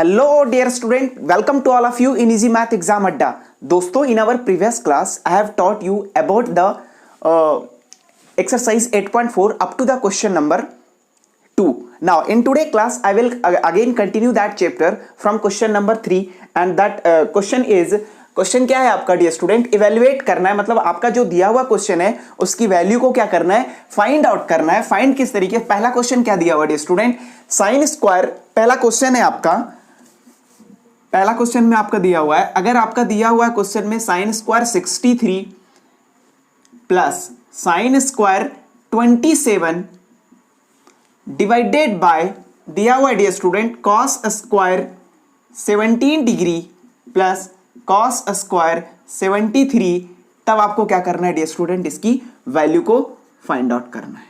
Hello dear student, welcome to all of you in Easy Math Exam Adda. दोस्तों, in our previous class I have taught you about the exercise 8.4 up to the question number 2. Now in today class I will again continue that chapter from question number 3 and that question is question क्या है आपका dear student, evaluate करना है, मतलब आपका जो दिया हुआ क्वेश्चन है उसकी वैल्यू को क्या करना है, फाइंड आउट करना है. फाइंड किस तरीके, पहला क्वेश्चन क्या दिया हुआ डियर स्टूडेंट, साइन स्क्वायर. पहला क्वेश्चन है आपका, पहला क्वेश्चन में आपका दिया हुआ है, अगर आपका दिया हुआ क्वेश्चन में sine square 63 plus sine square 27 divided by दिया हुआ dear student cos square 17 degree plus cos square 73, तब आपको क्या करना है डियर स्टूडेंट, इसकी वैल्यू को फाइंड आउट करना है.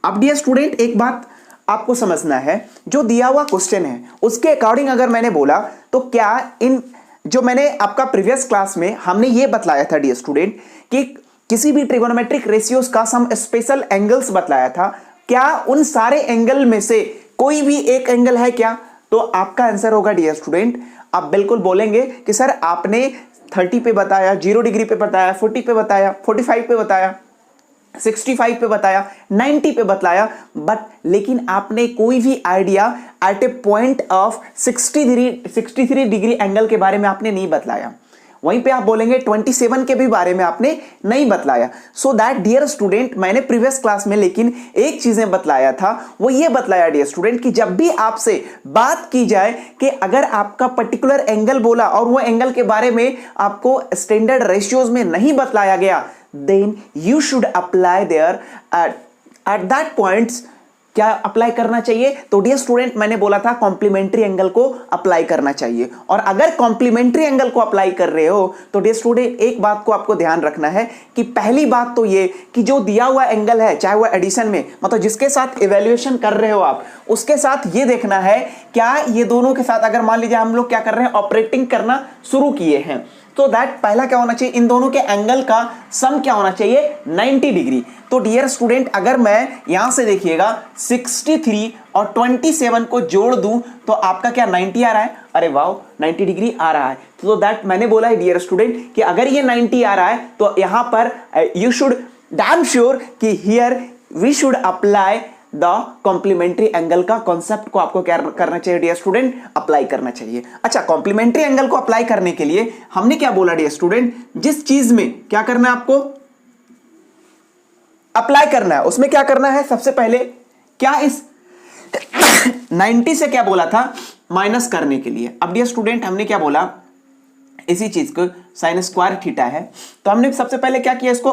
अब डियर स्टूडेंट एक बात आपको समझना है, जो दिया हुआ क्वेश्चन है उसके अकॉर्डिंग अगर मैंने बोला तो क्या इन जो मैंने आपका प्रीवियस क्लास में हमने ये बतलाया था डियर स्टूडेंट कि किसी भी ट्रिगोनोमेट्रिक रेशियोज का सम स्पेशल एंगल्स बतलाया था, क्या उन सारे एंगल में से कोई भी एक एंगल है क्या? तो आपका आंसर होगा डियर स्टूडेंट, आप बिल्कुल बोलेंगे कि सर आपने 30 पे बताया, 0 डिग्री पे बताया, 40 पे बताया, 45 पे बताया, 65 पे बताया, 90 पे बतलाया, बट लेकिन आपने कोई भी idea at A point of 63 degree angle के बारे में आपने नहीं बतलाया. वहीं पे आप बोलेंगे 27 के भी बारे में आपने नहीं बतलाया. सो दैट डियर स्टूडेंट, मैंने प्रीवियस क्लास में लेकिन एक चीजें बतलाया था, वो ये बतलाया डियर स्टूडेंट कि जब भी आपसे बात की जाए कि अगर आपका पर्टिकुलर एंगल बोला और वो एंगल के बारे में आपको स्टैंडर्ड रेशियोज में नहीं बतलाया गया, then you should apply there at that points. क्या अप्लाई करना चाहिए? तो डियर स्टूडेंट मैंने बोला था कॉम्प्लीमेंट्री एंगल को अप्लाई करना चाहिए. और अगर कॉम्प्लीमेंट्री एंगल को अप्लाई कर रहे हो तो डियर स्टूडेंट एक बात को आपको ध्यान रखना है कि पहली बात तो ये कि जो दिया हुआ एंगल है, चाहे वो एडिशन में, मतलब जिसके साथ इवैल्यूएशन कर रहे हो आप, उसके साथ ये देखना है क्या ये दोनों के साथ, अगर मान लीजिए हम लोग क्या कर रहे हैं, ऑपरेटिंग करना शुरू किए हैं, तो दैट पहला क्या होना चाहिए, इन दोनों के एंगल का सम क्या होना चाहिए, 90 डिग्री. तो डियर स्टूडेंट अगर मैं यहां से देखिएगा 63 और 27 को जोड़ दूं तो आपका क्या 90 आ रहा है, अरे वाह 90 डिग्री आ रहा है. तो दैट मैंने बोला है डियर स्टूडेंट कि अगर ये 90 आ रहा है तो यहां पर यू शुड डैम श्योर कि here we should apply the complementary angle का कॉन्सेप्ट को आपको क्या करना चाहिए डियर स्टूडेंट, अप्लाई करना चाहिए. अच्छा, कॉम्प्लीमेंट्री एंगल को अप्लाई करने के लिए हमने क्या बोला डियर स्टूडेंट, जिस चीज में क्या करना है आपको अप्लाई करना है उसमें क्या करना है, सबसे पहले क्या इस 90 से क्या बोला था, माइनस करने के लिए. अब डियर स्टूडेंट हमने क्या बोला, इसी चीज को साइन स्क्वायर थीटा है, तो हमने सबसे पहले क्या किया, इसको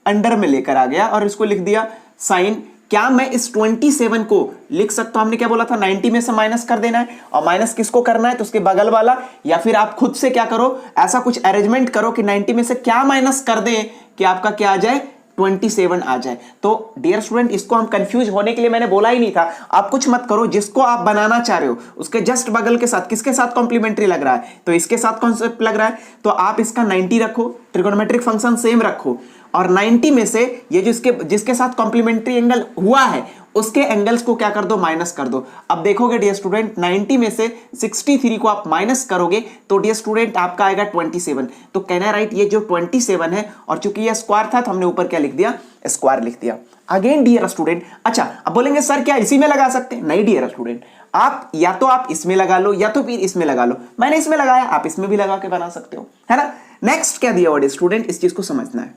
अंडर में लेकर आ गया और इसको लिख दिया साइन. क्या मैं इस 27 को लिख सकता हूं, हमने क्या बोला था 90 में से माइनस कर देना है, और माइनस किसको करना है, तो उसके बगल वाला, या फिर आप खुद से क्या करो, ऐसा कुछ अरेंजमेंट करो कि 90 में से क्या माइनस कर दे कि आपका क्या आ जाए, 27 आ जाए. तो डियर स्टूडेंट इसको हम कंफ्यूज होने के लिए मैंने बोला ही नहीं था. आप कुछ मत करो, जिसको आप बनाना चाह रहे हो उसके जस्ट बगल के साथ किसके साथ कॉम्प्लीमेंट्री लग रहा है, तो इसके साथ कॉन्सेप्ट लग रहा है, तो आप इसका 90 रखो, ट्रिगोनोमेट्रिक फंक्शन सेम रखो, और 90 में से ये जिसके साथ कॉम्प्लीमेंट्री एंगल हुआ है उसके एंगल्स को क्या कर दो, माइनस कर दो. अब देखोगे डियर स्टूडेंट 90 में से 63 को आप माइनस करोगे तो डियर स्टूडेंट आपका आएगा 27. तो कहना राइट, ये जो 27 है, और चूंकि ये स्क्वायर था तो हमने ऊपर क्या लिख दिया, स्क्वायर लिख दिया. अगेन डियर स्टूडेंट, अच्छा अब बोलेंगे सर क्या इसी में लगा सकते हैं, नहीं डियर स्टूडेंट, आप या तो आप इसमें लगा लो या तो फिर इसमें लगा लो. मैंने इसमें लगाया, आप इसमें भी लगा के बना सकते हो, है ना. नेक्स्ट क्या दिया हुआ डियर स्टूडेंट, इस चीज को समझना है.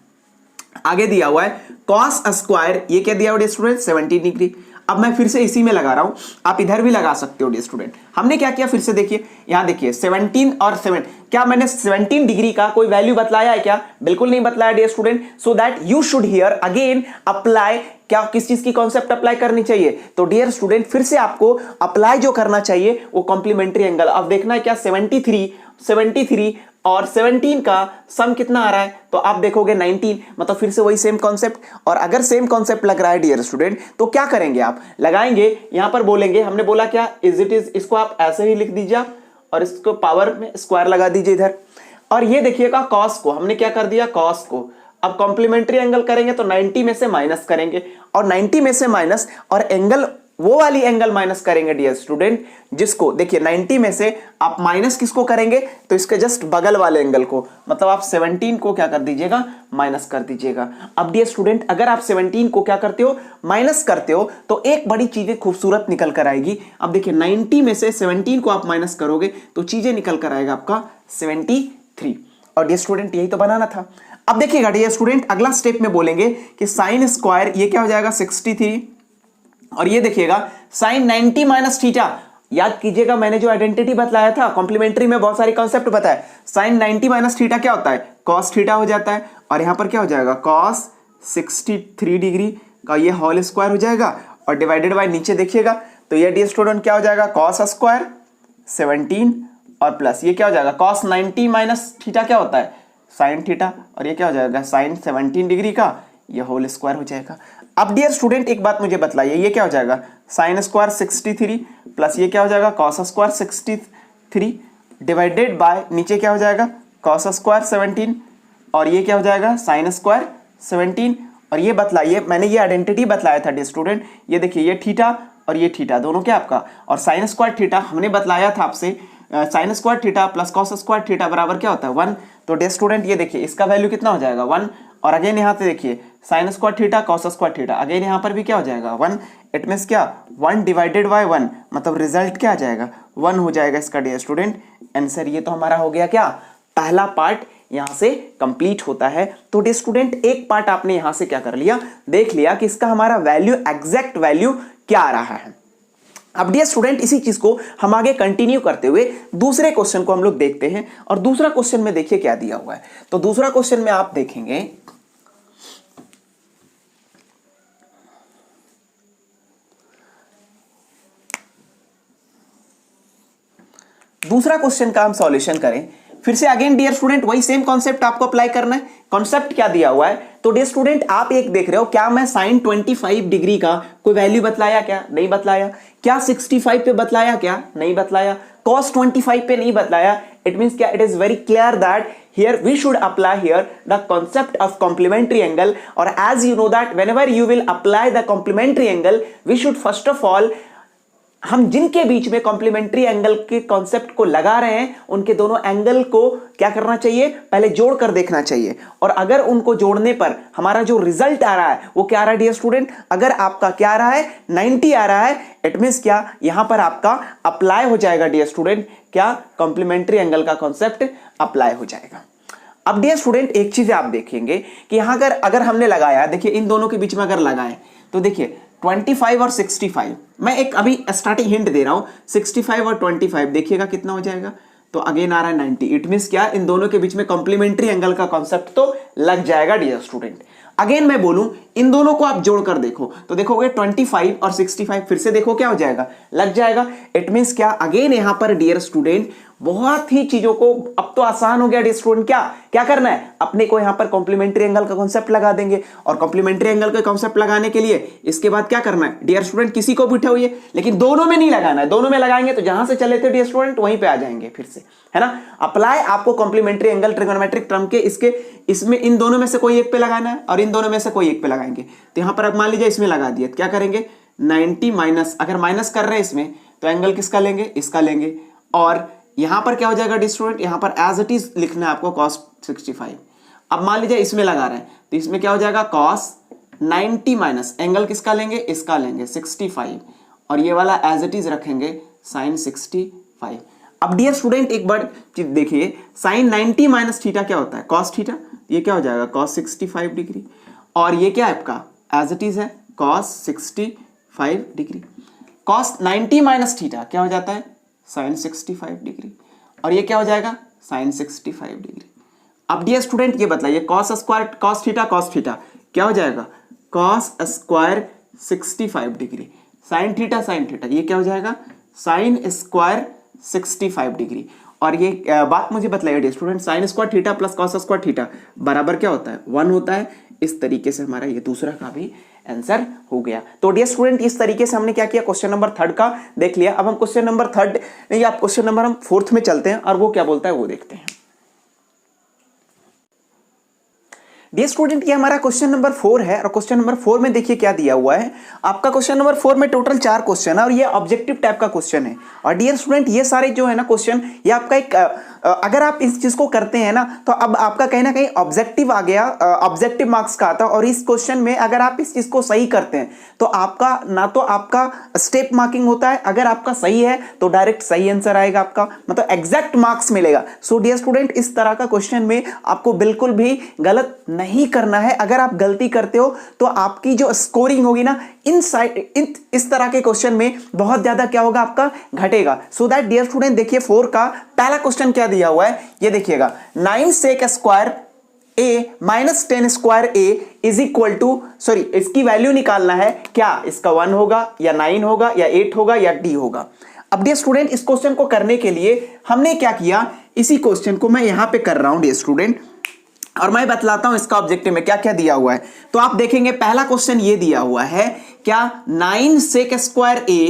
आगे दिया हुआ है कॉस स्क्वायर, ये क्या दिया हुआ डियर स्टूडेंट, 17 डिग्री. अब मैं फिर से इसी में लगा रहा हूं, आप इधर भी लगा सकते हो डियर स्टूडेंट. हमने क्या किया, फिर से देखिए, यहां देखिए 17 और 7, क्या मैंने 17 डिग्री का कोई वैल्यू बतलाया है क्या, बिल्कुल नहीं बतलाया dear student. So that you should here again apply, क्या किस चीज की कॉन्सेप्ट अप्लाई करनी चाहिए, तो डियर स्टूडेंट फिर से आपको अप्लाई जो करना चाहिए वो कॉम्प्लीमेंट्री एंगल. अब देखना है क्या 73 और 17 का सम कितना आ रहा है, तो आप देखोगे 19, मतलब फिर से वही सेम कॉन्सेप्ट. और अगर सेम कॉन्सेप्ट लग रहा है डियर स्टूडेंट तो क्या करेंगे, आप लगाएंगे यहां पर, बोलेंगे हमने बोला क्या इज इट इज, इसको आप ऐसे ही लिख दीजिए और इसको पावर में स्क्वायर लगा दीजिए इधर. और ये देखिएगा कॉस को हमने क्या कर दिया, कॉस को. अब कॉम्प्लीमेंट्री एंगल करेंगे तो 90 में से माइनस करेंगे, और 90 में से माइनस और एंगल वो वाली एंगल माइनस करेंगे डियर स्टूडेंट, जिसको देखिए 90 में से आप माइनस किसको करेंगे, तो इसके जस्ट बगल वाले एंगल को, मतलब आप 17 को क्या कर दीजिएगा, माइनस कर दीजिएगा। अब डियर स्टूडेंट अगर आप 17 को क्या करते हो, माइनस करते हो, तो एक बड़ी चीजें खूबसूरत निकल कर आएगी। अब देखिए 90 में से 17 को आप माइनस करोगे तो चीजें निकल कर आएगा आपका 73। और डियर स्टूडेंट यही तो बनाना था। अब देखिएगा डियर स्टूडेंट अगला स्टेप में बोलेंगे कि साइन स्क्वायर ये क्या हो जाएगा 63, और ये देखिएगा साइन 90 माइनस थीटा। याद कीजिएगा मैंने जो आइडेंटिटी बतलाया था कॉम्प्लीमेंट्री में, बहुत सारी कॉन्सेप्ट बताया। साइन 90 माइनस थीटा क्या होता है, कॉस थीटा हो जाता है, और यहां पर क्या हो जाएगा कॉस 63 डिग्री का ये होल स्क्वायर हो जाएगा, और डिवाइडेड बाय नीचे देखिएगा तो ये डियर स्टूडेंट क्या हो जाएगा कॉस स्क्वायर 17, और प्लस ये क्या हो जाएगा कॉस 90 माइनस थीटा क्या होता है साइन थीटा, और ये क्या हो जाएगा साइन 17 डिग्री का ये होल स्क्वायर हो जाएगा। अब डियर स्टूडेंट एक बात मुझे बतलाइए, ये क्या हो जाएगा साइन स्क्वायर 63 प्लस ये क्या हो जाएगा कॉस स्क्वायर 63 डिवाइडेड बाय नीचे क्या हो जाएगा कॉस स्क्वायर 17, और ये क्या हो जाएगा साइन स्क्वायर 17। और ये बतलाइए मैंने ये आइडेंटिटी बतलाया था डियर स्टूडेंट, ये देखिए ये थीटा और ये थीटा दोनों क्या आपका, और साइन स्क्वायर थीटा हमने बतलाया था आपसे, sine square theta plus cos square theta बराबर क्या होता है 1। तो डियर स्टूडेंट ये देखिए इसका वैल्यू कितना हो जाएगा 1, और अगेन यहाँ पे देखिए sine square theta cos square theta, again यहाँ पर भी क्या हो जाएगा 1। इट मीन्स क्या 1 डिवाइडेड बाय 1, मतलब रिजल्ट क्या आ जाएगा 1 हो जाएगा इसका डियर स्टूडेंट आंसर। ये तो हमारा हो गया क्या पहला पार्ट यहां से कंप्लीट होता है। तो डियर स्टूडेंट एक पार्ट आपने यहां से क्या कर लिया, देख लिया कि इसका हमारा वैल्यू एग्जैक्ट वैल्यू क्या आ रहा है। अब डियर स्टूडेंट इसी चीज को हम आगे कंटिन्यू करते हुए दूसरे क्वेश्चन को हम लोग देखते हैं, और दूसरा क्वेश्चन में देखिए क्या दिया हुआ है। तो दूसरा क्वेश्चन में आप देखेंगे दूसरा क्वेश्चन का हम सॉल्यूशन करें, फिर से अगेन डियर स्टूडेंट वही सेम कॉन्सेप्ट आपको अप्लाई करना है। कॉन्सेप्ट क्या दिया हुआ है, तो डियर स्टूडेंट आप एक देख रहे हो, क्या मैं साइन 25 डिग्री का कोई वैल्यू बतलाया क्या, नहीं बतलाया। क्या 65 पे बतलाया क्या, नहीं बतलाया। cos 25 पे नहीं बतलाया। इट मींस क्या, it is very clear that here we should apply here the concept of complementary angle, or as you know that whenever you will apply the complementary angle we should first of all हम जिनके बीच में complementary angle के concept को लगा रहे हैं उनके दोनों एंगल को क्या करना चाहिए, पहले जोड़कर देखना चाहिए। और अगर उनको जोड़ने पर हमारा जो रिजल्ट आ रहा है वो क्या आ रहा है डियर स्टूडेंट, अगर आपका क्या आ रहा है 90 आ रहा है, इट मींस क्या यहां पर आपका अप्लाई हो जाएगा डियर स्टूडेंट, क्या कॉम्प्लीमेंट्री एंगल का कॉन्सेप्ट अप्लाई हो जाएगा। अब डियर स्टूडेंट एक चीज आप देखेंगे कि यहां अगर हमने लगाया, देखिए इन दोनों के बीच में अगर लगाएं तो देखिए 25 और 65, मैं एक अभी स्टार्टिंग हिंट दे रहा हूं, 65 और 25 देखिएगा कितना हो जाएगा, तो अगेन आ रहा है 90। इट मींस क्या, इन दोनों के बीच में कॉम्प्लीमेंट्री एंगल का कॉन्सेप्ट तो लग जाएगा डियर स्टूडेंट। अगेन मैं बोलूं इन दोनों को आप जोड़कर देखो तो देखोगे 25 और 65, फिर से देखो क्या हो जाएगा, लग जाएगा। इट मींस क्या, अगेन यहां पर डियर स्टूडेंट बहुत ही चीजों को अब तो आसान हो गया डियर स्टूडेंट, क्या करना है, अपने को यहां पर कॉम्प्लीमेंट्री एंगल का कॉन्सेप्ट लगा देंगे, और कॉम्प्लीमेंट्री एंगल का कॉन्सेप्ट लगाने के लिए इसके बाद क्या करना है डियर स्टूडेंट, किसी को भी उठाइए, लेकिन दोनों में नहीं लगाना है। दोनों में लगाएंगे तो जहां से चले थे डियर स्टूडेंट वहीं पे आ जाएंगे फिर से, है ना। अप्लाई आपको कॉम्प्लीमेंट्री एंगल ट्रिगोनोमेट्रिक टर्म के इसमें इन दोनों में से कोई एक पे लगाना है, और इन दोनों में से कोई एक पे लगाएंगे। तो यहां पर अब मान लीजिए इसमें लगा दिए, क्या करेंगे 90 माइनस, अगर माइनस कर रहे हैं इसमें तो एंगल किसका लेंगे, इसका लेंगे, और यहां पर क्या हो जाएगा डियर स्टूडेंट, यहां पर एज इट इज लिखना है आपको cos 65। अब मान लीजिए इसमें लगा रहे हैं तो इसमें क्या हो जाएगा cos 90 माइनस एंगल किसका लेंगे, इसका लेंगे 65, और ये वाला एज इट इज रखेंगे sin 65। अब डियर स्टूडेंट एक बार देखिए sin 90 माइनस थीटा क्या होता है cos थीटा, ये क्या हो जाएगा cos 65 डिग्री, और ये क्या है आपका एज इट इज है cos 65 degree. cos 90 minus theta क्या हो जाता है sin 65 डिग्री, और ये क्या हो जाएगा sin 65 डिग्री। अब डियर स्टूडेंट ये बताइए cos स्क्वायर cos थीटा क्या हो जाएगा cos square 65 degree, sin theta ये क्या हो जाएगा sin स्क्वायर 65 डिग्री। और ये बात मुझे बताइए dear student, sin square theta plus cos square theta बराबर क्या होता है 1 होता है। इस तरीके से हमारा ये दूसरा का भी आंसर हो गया। तो डियर स्टूडेंट इस तरीके से हमने क्या किया, क्वेश्चन नंबर 3 का देख लिया। अब हम क्वेश्चन नंबर 3 नहीं, आप क्वेश्चन नंबर हम 4 में चलते हैं और वो क्या बोलता है वो देखते हैं। डियर स्टूडेंट ये हमारा क्वेश्चन नंबर 4 है और क्वेश्चन नंबर 4 में देखिए क्या दिया हुआ है आपका। क्वेश्चन नंबर 4 में टोटल 4 क्वेश्चन है और ये ऑब्जेक्टिव टाइप का क्वेश्चन है। और डियर स्टूडेंट ये सारे जो है ना क्वेश्चन, ये आपका एक अगर आप इस चीज को करते हैं ना तो अब आपका कहीं ना कहीं ऑब्जेक्टिव आ गया, ऑब्जेक्टिव मार्क्स का आता है। और इस क्वेश्चन में अगर आप इस चीज को सही करते हैं तो आपका ना तो आपका स्टेप मार्किंग होता है, अगर आपका सही है तो डायरेक्ट सही आंसर आएगा आपका, मतलब एग्जैक्ट मार्क्स मिलेगा। सो डियर स्टूडेंट इस तरह का क्वेश्चन में आपको बिल्कुल भी गलत नहीं करना है। अगर आप गलती करते हो तो आपकी जो स्कोरिंग होगी ना इस तरह के क्वेश्चन में बहुत ज्यादा क्या होगा, आपका घटेगा। सो दैट डियर स्टूडेंट देखिए 4 का पहला क्वेश्चन क्या दिया हुआ है ये देखिएगा, 9 sec square a minus 10 square a is equal to, sorry इसकी वैल्यू निकालना है, क्या इसका 1 होगा या 9 होगा या 8 होगा या d होगा। अब डियर स्टूडेंट इस क्वेश्चन को करने के लिए हमने क्या किया, इसी क्वेश्चन को मैं यहां पे कर रहा हूं डियर स्टूडेंट, और मैं बतलाता हूं इसका ऑब्जेक्टिव में क्या क्या दिया हुआ है। तो आप देखेंगे पहला क्वेश्चन ये दिया हुआ है क्या, 9 sec square a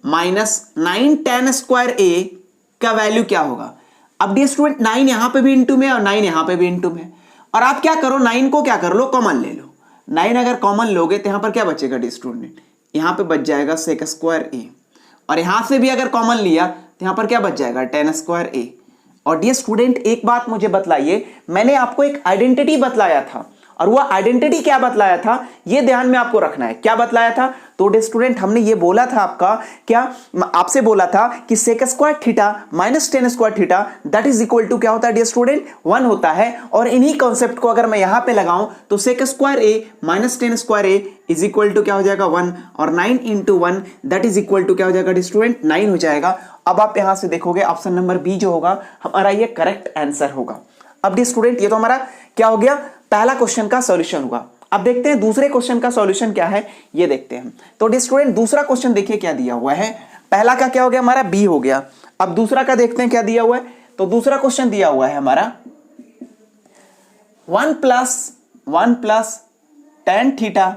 minus 9 tan square a का वैल्यू क्या होगा। अब डियर स्टूडेंट 9 यहां पे भी इंटू में और 9 यहां पे भी इंटू में, और आप क्या करो 9 को क्या कर लो, कॉमन ले लो। 9 अगर कॉमन लोगे तो यहां पर क्या बचेगा डियर स्टूडेंट, यहां पे बच जाएगा sec स्क्वायर a, और यहां से भी अगर कॉमन लिया तो यहां पर क्या बच जाएगा tan स्क्वायर a। और डियर स्टूडेंट एक बात मुझे बतलाइए, मैंने आपको एक आइडेंटिटी बतलाया था और वो आइडेंटिटी क्या बतलाया था ये ध्यान में आपको रखना है। क्या बतलाया था, तो डियर स्टूडेंट हमने ये बोला था आपका, क्या आपसे बोला था कि sec square theta minus tan square theta that is equal to क्या होता है डियर स्टूडेंट, 1 होता है। और इन्हीं कॉन्सेप्ट को अगर मैं यहां पे लगाऊं तो sec square a minus tan square a is equal to क्या हो जाएगा 1, और 9 into 1 that is equal to क्या हो जाएगा डियर स्टूडेंट 9 हो जाएगा। अब आप यहां से देखोगे ऑप्शन नंबर बी जो होगा हमारा ये करेक्ट आंसर होगा। अब डियर स्टूडेंट ये तो हमारा क्या हो गया, पहला क्वेश्चन का सॉल्यूशन हुआ। अब देखते हैं दूसरे क्वेश्चन का सॉल्यूशन क्या है, ये देखते हैं। तो डियर स्टूडेंट दूसरा क्वेश्चन देखिए क्या दिया हुआ है, पहला का क्या हो गया हमारा बी हो गया। अब दूसरा का देखते हैं क्या दिया हुआ है। तो दूसरा क्वेश्चन दिया हुआ है हमारा 1 plus tan theta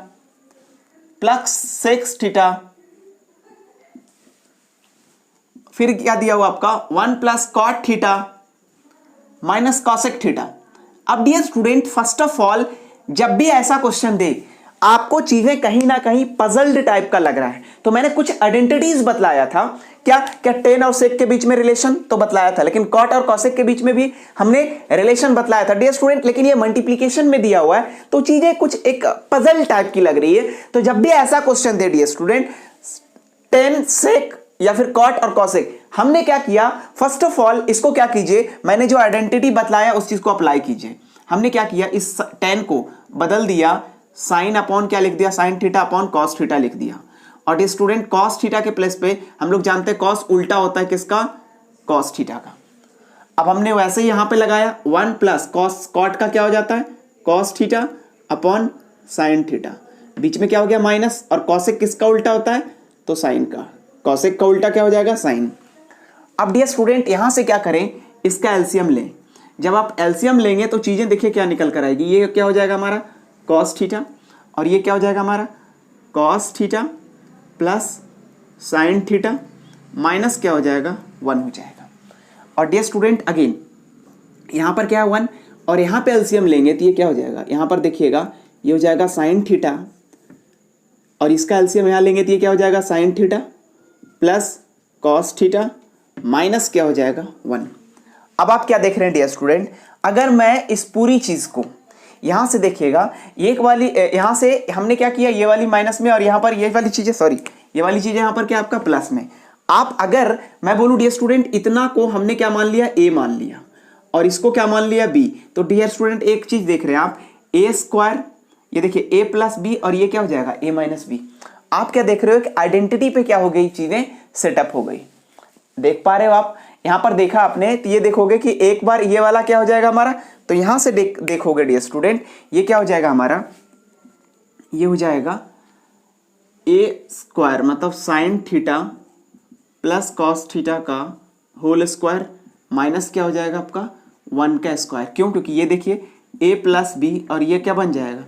plus sec theta, फिर क्या दिया हुआ आपका 1 plus cot theta minus cosec theta. अब dear student first of all जब भी ऐसा क्वेश्चन दे आपको चीजें कहीं ना कहीं पजल्ड टाइप का लग रहा है तो मैंने कुछ आइडेंटिटीज बतलाया था। क्या क्या tan और sec के बीच में रिलेशन तो बतलाया था, लेकिन cot और cosec के बीच में भी हमने रिलेशन बतलाया था डियर स्टूडेंट, लेकिन ये मल्टीप्लीकेशन में दिया हुआ है तो चीजें कुछ एक पजल टाइप की लग रही है। तो जब भी ऐसा क्वेश्चन दे डियर स्टूडेंट tan sec या फिर cot और cosec, हमने क्या किया, फर्स्ट ऑफ ऑल इसको क्या कीजिए, मैंने जो आइडेंटिटी बतलाया उस चीज को अप्लाई कीजिए। हमने क्या किया, इस tan को बदल दिया साइन अपॉन क्या लिख दिया, sine theta upon cos theta लिख दिया। और ये स्टूडेंट कॉस थीटा के प्लेस पे हम लोग जानते हैं कॉस उल्टा होता है किसका, कॉस थीटा का। अब हमने वैसे ही यहां पे लगाया 1 प्लस कॉस कॉट का क्या हो जाता है cos theta upon sine theta, बीच में क्या हो गया माइनस, और कॉसेक किसका उल्टा होता है तो साइन का, कॉसेक का उल्टा क्या हो जाएगा साइन। अब डियर स्टूडेंट यहां से क्या करें, इसका एलसीएम लें। जब आप एलसीएम लेंगे तो चीजें देखिए क्या निकल कर आएगी, ये क्या हो जाएगा हमारा कॉस थीटा और ये क्या हो जाएगा हमारा cos theta plus sine theta minus क्या हो जाएगा 1 हो जाएगा। और डियर स्टूडेंट अगेन यहां पर क्या है 1 और यहां पे एलसीएम लेंगे तो ये क्या हो जाएगा, यहां पर देखिएगा ये हो जाएगा साइन थीटा और इसका एलसीएम यहां लेंगे तो ये क्या हो जाएगा sine theta plus cos theta minus क्या हो जाएगा 1। अब आप क्या देख रहे हैं डियर स्टूडेंट, अगर मैं इस पूरी चीज को यहां से देखिएगा, एक वाली यहां से हमने क्या किया, ये वाली माइनस में और यहां पर ये वाली चीजें, सॉरी ये वाली चीजें यहां पर क्या आपका प्लस में। आप अगर मैं बोलूं डियर स्टूडेंट इतना को हमने क्या मान लिया a मान लिया और इसको क्या मान लिया b, तो डियर स्टूडेंट एक चीज देख रहे हैं आप a स्क्वायर, ये देखिए a प्लस बी और ये क्या हो जाएगा a माइनस बी। आप क्या देख रहे हो कि आइडेंटिटी पे क्या हो गई, चीजें सेटअप हो गई। देख पा रहे हो आप, यहां पर देखा आपने तो ये देखोगे कि एक बार ये वाला क्या हो जाएगा हमारा, तो यहां से देखोगे डियर स्टूडेंट ये क्या हो जाएगा हमारा, ये हो जाएगा a स्क्वायर मतलब sine theta plus cos theta का होल स्क्वायर माइनस क्या हो जाएगा आपका 1 का स्क्वायर। क्यों, क्योंकि ये देखिए a प्लस बी और ये क्या बन जाएगा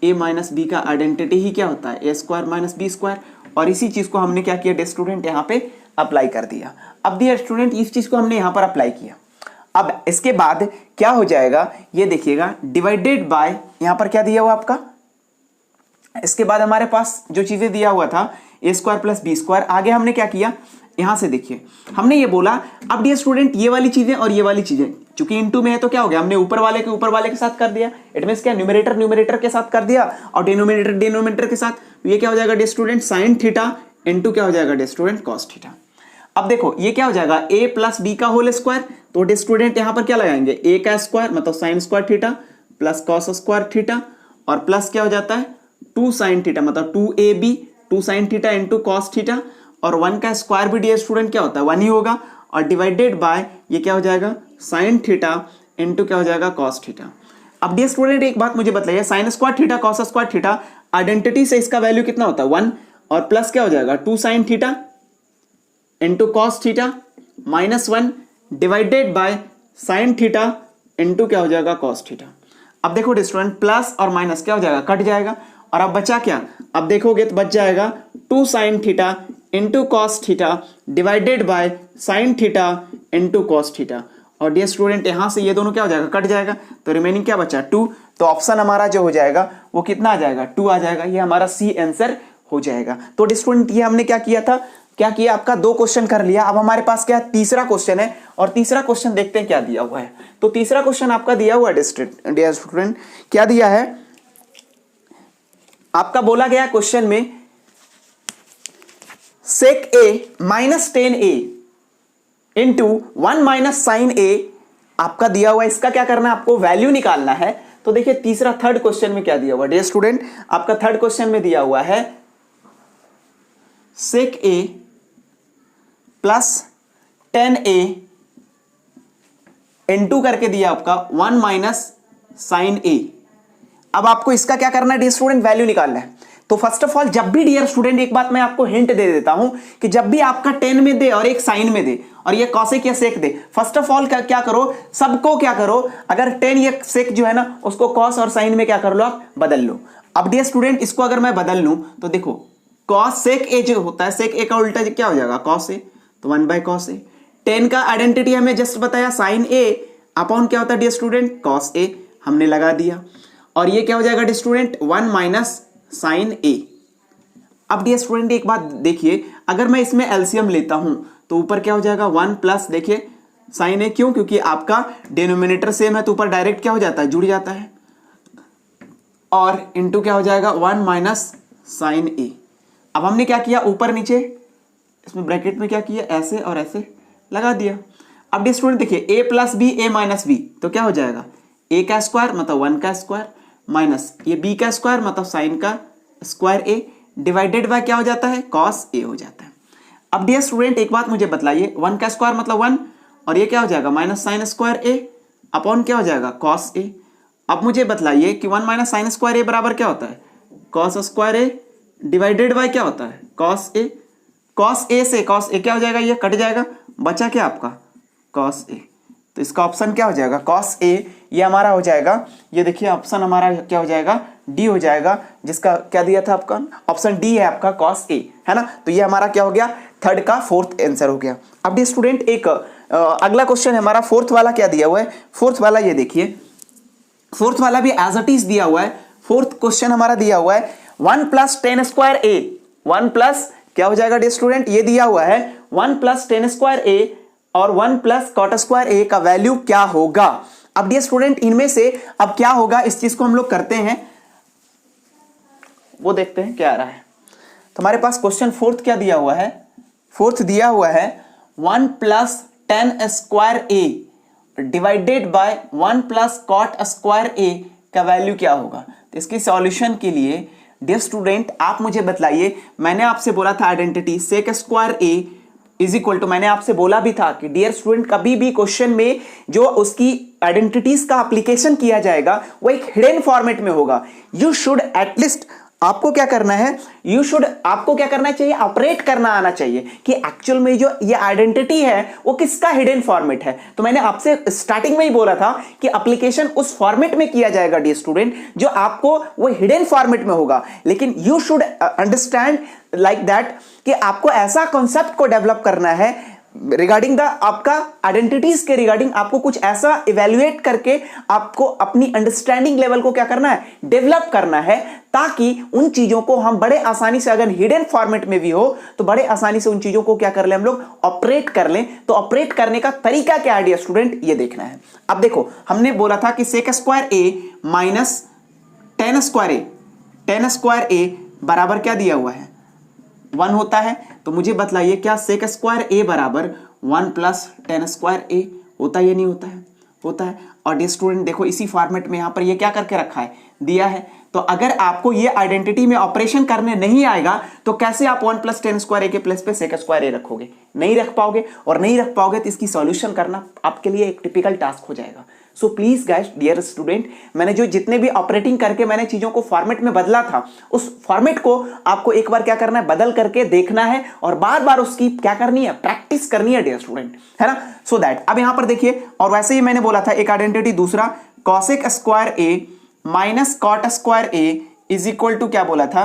a माइनस बी का आइडेंटिटी ही क्या होता है a square minus b square. और इसी चीज को हमने क्या किया डियर स्टूडेंट यहाँ पे अप्लाई कर दिया। अब डियर स्टूडेंट इस चीज को हमने यहाँ पर अप्लाई किया। अब इसके बाद क्या हो जाएगा ये देखिएगा, डिवाइडेड बाय, यहां पर क्या दिया हुआ आपका, इसके बाद हमारे पास जो चीजें दिया हुआ था ए स्क्वायर प्लस बी स्क्वायर, आगे हमने क्या किया, यहां से देखिए हमने ये बोला अब डियर स्टूडेंट ये वाली चीजें और ये वाली चीजें चूंकि इनटू में है तो क्या हो गया, हमने ऊपर वाले के साथ कर दिया, इट मींस क्या, न्यूमरेटर के साथ कर दिया और डिनोमिनेटर के साथ, तो ये क्या हो जाएगा dear student, sine theta into क्या हो जाएगा डियर स्टूडेंट, कॉस थीटा। अब देखो ये क्या हो जाएगा, a प्लस बी का होल स्क्वायर, तो डियर स्टूडेंट यहां पर क्या लगाएंगे, a का स्क्वायर मतलब sine square theta plus cos square theta और प्लस क्या हो जाता है 2 साइन थीटा मतलब 2ab 2 sine theta into cos theta और 1 का स्क्वायर भी डियर स्टूडेंट क्या होता है 1 ही होगा और डिवाइडेड बाय ये क्या हो जाएगा साइन थीटा इंटू क्या हो जाएगा कॉस थीटा। अब डियर स्टूडेंट एक बात मुझे बताइए, sine square theta cos square theta identity से इसका वैल्यू कितना होता है 1 और प्लस क्या हो जाएगा 2 sine theta into cos theta minus 1 divided by sine theta into क्या हो जाएगा कॉस थीटा। अब देखो स्टूडेंट प्लस और माइनस क्या हो जाएगा, कट जाएगा और अब बचा क्या, अब देखोगे तो बच जाएगा 2 sine theta into cos theta divided by sine theta into cos theta और डियर स्टूडेंट यहां से ये दोनों क्या हो जाएगा, कट जाएगा, तो रिमेनिंग क्या बचा 2, तो ऑप्शन हमारा जो हो जाएगा वो कितना आ जाएगा 2 आ जाएगा, ये हमारा सी आंसर हो जाएगा। तो डियर स्टूडेंट ये हमने क्या किया था, क्या किया आपका 2 क्वेश्चन कर लिया, अब हमारे पास क्या तीसरा क्वेश्चन है और तीसरा क्वेश्चन देखते हैं क्या दिया हुआ है। तो तीसरा क्वेश्चन आपका दिया हुआ है डियर स्टूडेंट, क्या दिया है आपका, बोला गया क्वेश्चन में sec A minus 10a into 1 minus sine A आपका दिया हुआ है, इसका क्या करना है आपको वैल्यू निकालना है। तो देखिए तीसरा थर्ड क्वेश्चन में क्या दिया हुआ डियर स्टूडेंट, आपका थर्ड क्वेश्चन में दिया हुआ है सेक ए प्लस 10a इंटू करके दिया आपका 1 माइनस साइन ए। अब आपको इसका क्या करना है डियर स्टूडेंट, वैल्यू निकालना है। तो फर्स्ट ऑफ ऑल जब भी डियर स्टूडेंट एक बात मैं आपको हिंट दे देता हूं कि जब भी आपका 10 में दे और एक साइन में दे और ये कॉसेक या सेक दे, फर्स्ट ऑफ ऑल क्या करो, सबको क्या करो, अगर 10 या सेक जो है ना उसको कॉस और साइन में क्या कर लो आप बदल लो। अब डियर स्टूडेंट इसको अगर मैं बदल लूं तो देखो कॉस सेक ए जो होता है, सेक ए का उल्टा क्या हो जाएगा कॉस ए, तो 1 बाय कॉस ए। 10 का आइडेंटिटी हमें जस्ट बताया साइन ए अपॉन क्या होता है डियर स्टूडेंट कॉस ए, हमने लगा दिया और ये क्या हो जाएगा डियर स्टूडेंट 1 माइनस साइन ए। अब डियर स्टूडेंट एक बात देखिए, अगर मैं इसमें एलसीएम लेता हूं तो ऊपर क्या हो जाएगा 1 प्लस देखिए साइन ए, क्यों, क्योंकि आपका डिनोमिनेटर सेम है तो ऊपर डायरेक्ट क्या हो जाता है जुड़ जाता है और इंटू क्या हो जाएगा 1 माइनस साइन ए। अब हमने क्या किया ऊपर नीचे इसमें ब्रैकेट में क्या किया ऐसे और ऐसे लगा दिया। अब डियर स्टूडेंट देखिए ए प्लस बी ए माइनस बी तो क्या हो जाएगा ए का स्क्वायर मतलब 1 का स्क्वायर माइनस ये बी का स्क्वायर मतलब साइन का स्क्वायर ए डिवाइडेड बाय क्या हो जाता है कॉस ए हो जाता है। अब डियर स्टूडेंट एक बात मुझे बताइए 1 का स्क्वायर मतलब 1 और ये क्या हो जाएगा माइनस साइन स्क्वायर ए अपॉन क्या हो जाएगा कॉस ए। अब मुझे बताइए कि 1 माइनस साइन स्क्वायर ए बराबर क्या होता है कॉस स्क्वायर ए डिवाइडेड बाय क्या होता है कॉस ए। कॉस ए से कॉस ए क्या हो जाएगा ये कट जाएगा, बचा क्या आपका कॉस ए, तो इसका ऑप्शन क्या हो जाएगा कॉस ए, ये हमारा हो जाएगा, ये देखिए ऑप्शन हमारा क्या हो जाएगा डी हो जाएगा, जिसका क्या दिया था आपका ऑप्शन डी है आपका कॉस ए, है ना। तो ये हमारा क्या हो गया थर्ड का फोर्थ आंसर हो गया। अब डी स्टूडेंट एक अगला क्वेश्चन है हमारा फोर्थ वाला, क्या दिया हुआ है फोर्थ वाला, ये देखिए फोर्थ वाला भी एज इट इज दिया हुआ है। फोर्थ क्वेश्चन हमारा दिया हुआ है 1 प्लस 10 स्क्वायर ए, 1 प्लस क्या हो जाएगा डी स्टूडेंट, ये दिया हुआ है 1 प्लस 10 स्क्वायर ए और 1 प्लस कॉट स्क्वायर ए का वैल्यू क्या होगा। अब डियर स्टूडेंट इनमें से अब क्या होगा इस चीज को हम लोग करते हैं, वो देखते हैं क्या आ रहा है। तो हमारे पास क्वेश्चन फोर्थ क्या दिया हुआ है, फोर्थ दिया हुआ है 1 plus 10 square A divided by 1 plus cot square A का वैल्यू क्या होगा। तो इसकी सॉल्यूशन के लिए डियर स्टूडेंट आप मुझे बताइए, मैंने आपसे बोला था identity sec square a is equal to, मैंने आपसे बोला भी था कि डियर स्टूडेंट कभी भी क्वेश्चन में जो उसकी आइडेंटिटीज का एप्लीकेशन किया जाएगा वो एक हिडन फॉर्मेट में होगा। यू शुड एटलीस्ट आपको क्या करना है, आपको क्या करना चाहिए, ऑपरेट करना आना चाहिए कि एक्चुअल में जो ये आइडेंटिटी है वो किसका हिडन फॉर्मेट है। तो मैंने आपसे स्टार्टिंग में ही बोला था कि एप्लीकेशन उस फॉर्मेट में किया जाएगा डियर स्टूडेंट जो आपको वो हिडन फॉर्मेट में होगा। लेकिन you should understand like that कि आपको ऐसा कॉन्सेप्ट को डेवलप करना है रिगार्डिंग द आपका आइडेंटिटीज के रिगार्डिंग आपको कुछ ऐसा इवेल्युएट करके आपको अपनी अंडरस्टैंडिंग लेवल को क्या करना है, डेवलप करना है, ताकि उन चीजों को हम बड़े आसानी से, अगर हिडन फॉर्मेट में भी हो तो बड़े आसानी से उन चीजों को क्या कर ले हम लोग, ऑपरेट कर लें। तो ऑपरेट करने का तरीका क्या है डियर स्टूडेंट, ये देखना है। अब देखो हमने बोला था कि सेक square a minus ten square a बराबर क्या दिया हुआ है, 1 होता है। तो मुझे बतलाइए क्या सेक स्क्वायर ए बराबर 1 प्लस टेन स्क्वायर ए होता है या नहीं होता है, होता है। और डियर स्टूडेंट देखो इसी फॉर्मेट में यहां पर ये क्या करके रखा है, दिया है। तो अगर आपको ये आइडेंटिटी में ऑपरेशन करने नहीं आएगा तो कैसे आप 1 प्लस टेन स्क्वायर ए के प्लेस पे सेक स्क्वायर ए रखोगे, नहीं रख पाओगे। और नहीं रख पाओगे तो इसकी सॉल्यूशन करना आपके लिए एक टिपिकल टास्क हो जाएगा। So please guys dear student, मैंने जो जितने भी ऑपरेटिंग करके मैंने चीजों को फॉर्मेट में बदला था, उस फॉर्मेट को आपको एक बार क्या करना है, बदल करके देखना है और बार बार उसकी क्या करनी है, प्रैक्टिस करनी है डियर स्टूडेंट, है ना। सो दैट अब यहां पर देखिए, और वैसे ही मैंने बोला था एक आइडेंटिटी दूसरा, cosec square a minus cot square a is equal to क्या बोला था,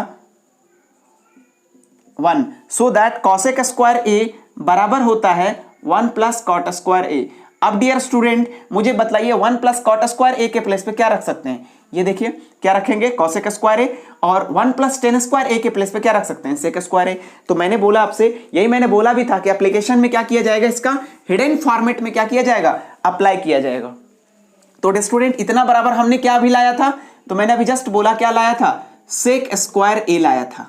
1। So that cosec square a बराबर होता है 1 प्लस कॉट स्क्वायर ए। अब डियर स्टूडेंट मुझे बतलाइए 1 प्लस कॉट स्क्वायर ए के प्लेस पे क्या रख सकते हैं, ये देखिए क्या रखेंगे, कॉसेक स्क्वायर ए, और 1 प्लस टेन स्क्वायर ए के प्लेस पे क्या रख सकते हैं, सेक स्क्वायर ए। तो मैंने बोला आपसे, यही मैंने बोला भी था कि एप्लीकेशन में क्या किया जाएगा, इसका हिडन फॉर्मेट में क्या किया जाएगा, अप्लाई किया जाएगा। तो डियर स्टूडेंट इतना बराबर हमने क्या अभी लाया था, तो मैंने अभी जस्ट बोला क्या लाया था, सेक स्क्वायर ए लाया था।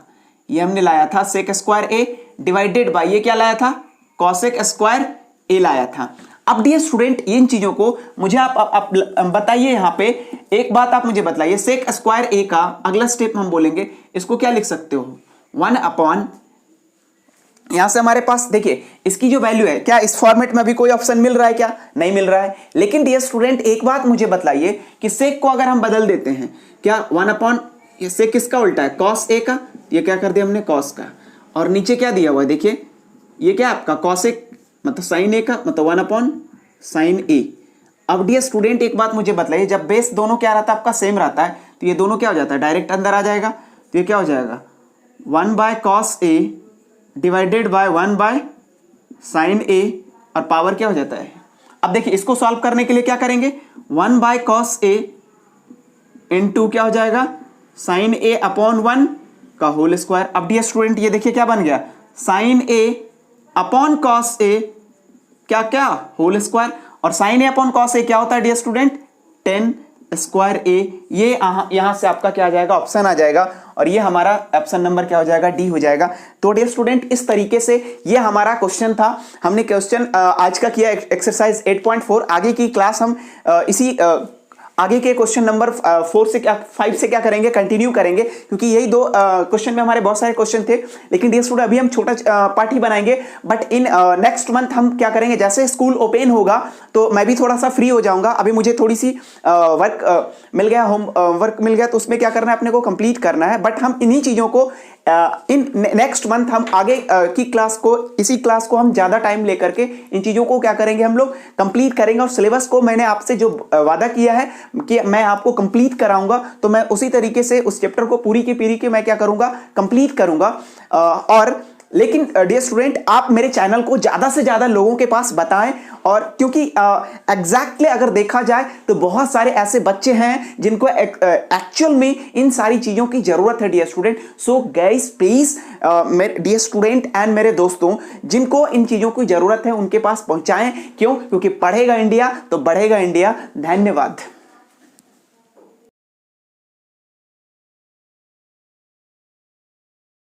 ये हमने लाया था sec square A divided by ये क्या लाया था, कॉसेक स्क्वायर ए लाया था। अब डियर स्टूडेंट इन चीजों को मुझे आप बताइए, यहां पे एक बात आप मुझे बताइए, सेक स्क्वायर ए का अगला स्टेप हम बोलेंगे, इसको क्या लिख सकते हो, 1 अपॉन, यहां से हमारे पास देखिए इसकी जो वैल्यू है, क्या इस फॉर्मेट में अभी कोई ऑप्शन मिल रहा है, क्या नहीं मिल रहा है। लेकिन डियर स्टूडेंट एक बात मुझे बताइए कि सेक को अगर हम बदल देते हैं, क्या 1 अपॉन, ये सेक किसका उल्टा है, कॉस ए का, ये क्या कर दिया हमने कॉस का, और नीचे क्या दिया हुआ है देखिए, ये क्या आपका कॉसेक मतलब साइन ए का, मतलब 1 अपॉन साइन ए। अब डियर स्टूडेंट एक बात मुझे बताइए, जब बेस दोनों क्या रहता है आपका सेम रहता है, तो ये दोनों क्या हो जाता है, डायरेक्ट अंदर आ जाएगा। तो ये क्या हो जाएगा, 1 by cos A divided by 1 by sine A, और पावर क्या हो जाता है। अब देखिए इसको सॉल्व करने के लिए क्या करेंगे, 1 बाय कॉस ए इनटू क्या हो जाएगा, साइन ए अपॉन 1 का होल स्क्वायर। अब डियर स्टूडेंट ये देखिए क्या बन गया, sign A upon cos A क्या क्या होल स्क्वायर, और sign A upon cos A क्या होता है डियर स्टूडेंट, टेन स्क्वायर ए। ये यहां से आपका क्या आ जाएगा, ऑप्शन आ जाएगा, और ये हमारा ऑप्शन नंबर क्या हो जाएगा, डी हो जाएगा। तो डियर स्टूडेंट इस तरीके से ये हमारा क्वेश्चन था। हमने क्वेश्चन आज का किया एक्सरसाइज 8.4। आगे की क्लास हम इसी आगे के क्वेश्चन नंबर 4 से क्या 5 से क्या करेंगे, कंटिन्यू करेंगे, क्योंकि यही दो क्वेश्चन में हमारे बहुत सारे क्वेश्चन थे। लेकिन डियर स्टूडेंट अभी हम छोटा पार्ट ही बनाएंगे, बट इन नेक्स्ट मंथ हम क्या करेंगे, जैसे स्कूल ओपन होगा तो मैं भी थोड़ा सा फ्री हो जाऊंगा। अभी मुझे थोड़ी सी वर्क मिल गया, होम वर्क मिल गया, तो उसमें क्या करना है, अपने को कंप्लीट करना है। बट हम इन्हीं चीज़ों को इन नेक्स्ट मंथ हम आगे की क्लास को, इसी क्लास को हम ज़्यादा टाइम लेकर के इन चीज़ों को क्या करेंगे, हम लोग कंप्लीट करेंगे। और सिलेबस को मैंने आपसे जो वादा किया है कि मैं आपको कंप्लीट कराऊंगा, तो मैं उसी तरीके से उस चैप्टर को पूरी की पूरी के मैं क्या करूंगा, कंप्लीट करूंगा। और लेकिन डियर स्टूडेंट आप मेरे चैनल को ज़्यादा से ज़्यादा लोगों के पास बताएं, और क्योंकि एग्जैक्टली अगर देखा जाए तो बहुत सारे ऐसे बच्चे हैं जिनको एक्चुअल में इन सारी चीज़ों की ज़रूरत है dear student. So guys please मेरे डियर स्टूडेंट एंड मेरे दोस्तों, जिनको इन चीज़ों की ज़रूरत है उनके पास पहुंचाएं। क्यों? क्योंकि पढ़ेगा इंडिया तो बढ़ेगा इंडिया। धन्यवाद।